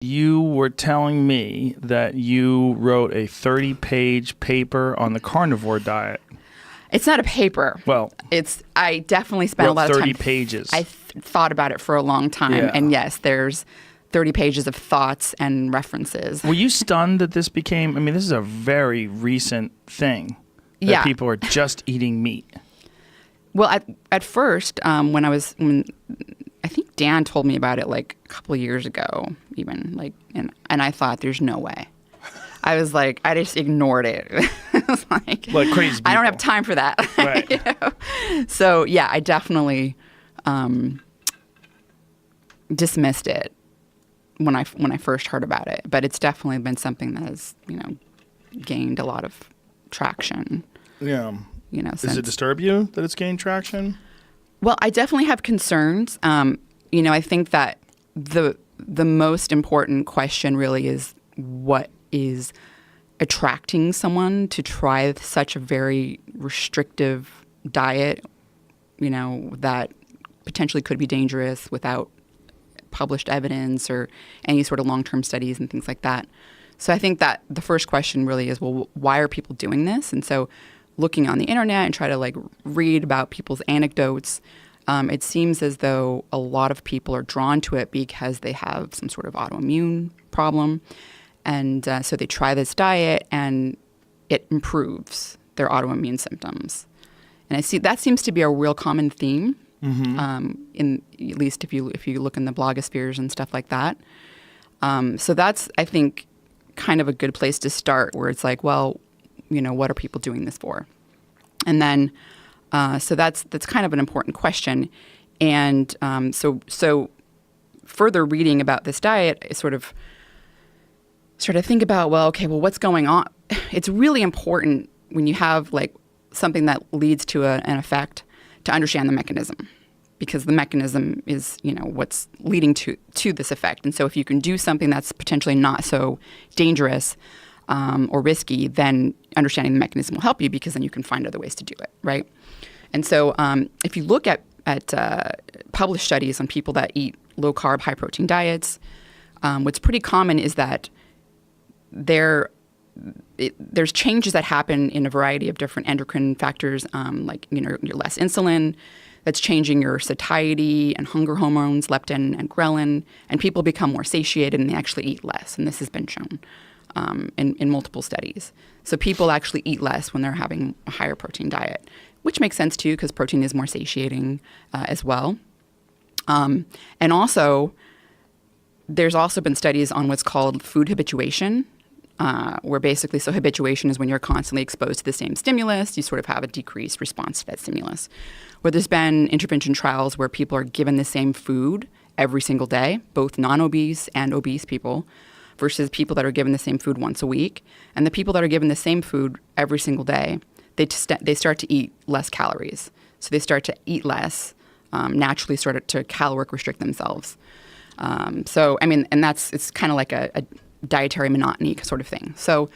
You were telling me that you wrote a 30-page paper on the carnivore diet. It's not a paper. Well, I definitely spent a lot of time. 30 pages. I thought about it for a long time. Yeah. And yes, there's 30 pages of thoughts and references. Were you stunned that this became, I mean, this is a very recent thing that Yeah. people are just eating meat. Well, at first, when I think Dan told me about it like a couple of years ago, even and I thought, there's no way. I was like, I just ignored it. I was like crazy people. I don't have time for that. Right. You know? So yeah, I definitely dismissed it when I first heard about it. But it's definitely been something that has gained a lot of traction. Yeah. Since. Does it disturb you that it's gained traction? Well, I definitely have concerns. I think that the most important question really is what is attracting someone to try such a very restrictive diet, that potentially could be dangerous without published evidence or any sort of long-term studies and things like that. So I think that the first question really is, well, why are people doing this? And so looking on the internet and try to read about people's anecdotes, it seems as though a lot of people are drawn to it because they have some sort of autoimmune problem. And so they try this diet and it improves their autoimmune symptoms. And I see that seems to be a real common theme, in at least if you look in the blogospheres and stuff like that. So that's, I think, kind of a good place to start, where it's like, well, what are people doing this for? And then, so that's kind of an important question. And so further reading about this diet, I sort of think about, what's going on? It's really important when you have something that leads to an effect to understand the mechanism, because the mechanism is, what's leading to this effect. And so if you can do something that's potentially not so dangerous or risky, then understanding the mechanism will help you, because then you can find other ways to do it, right? And so if you look at published studies on people that eat low-carb, high-protein diets, what's pretty common is that there's changes that happen in a variety of different endocrine factors, you're less insulin, that's changing your satiety and hunger hormones, leptin and ghrelin, and people become more satiated and they actually eat less. And this has been shown in multiple studies. So people actually eat less when they're having a higher protein diet, which makes sense too, because protein is more satiating as well. And also, there's also been studies on what's called food habituation, where basically, so habituation is when you're constantly exposed to the same stimulus, you sort of have a decreased response to that stimulus. Where there's been intervention trials where people are given the same food every single day, both non-obese and obese people, versus people that are given the same food once a week. And the people that are given the same food every single day, they start to eat less calories. So they start to eat less, naturally start to caloric restrict themselves. And it's kind of like a dietary monotony sort of thing. So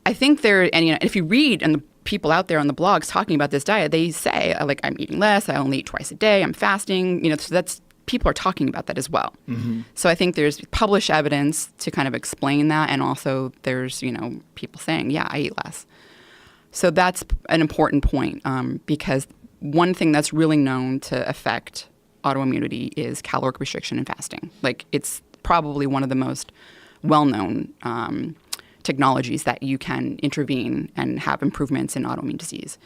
I think if you read, and the people out there on the blogs talking about this diet, they say, I'm eating less, I only eat twice a day, I'm fasting, so people are talking about that as well. Mm-hmm. So I think there's published evidence to kind of explain that, and also there's, people saying, yeah, I eat less. So that's an important point, because one thing that's really known to affect autoimmunity is caloric restriction and fasting. It's probably one of the most well-known technologies that you can intervene and have improvements in autoimmune disease.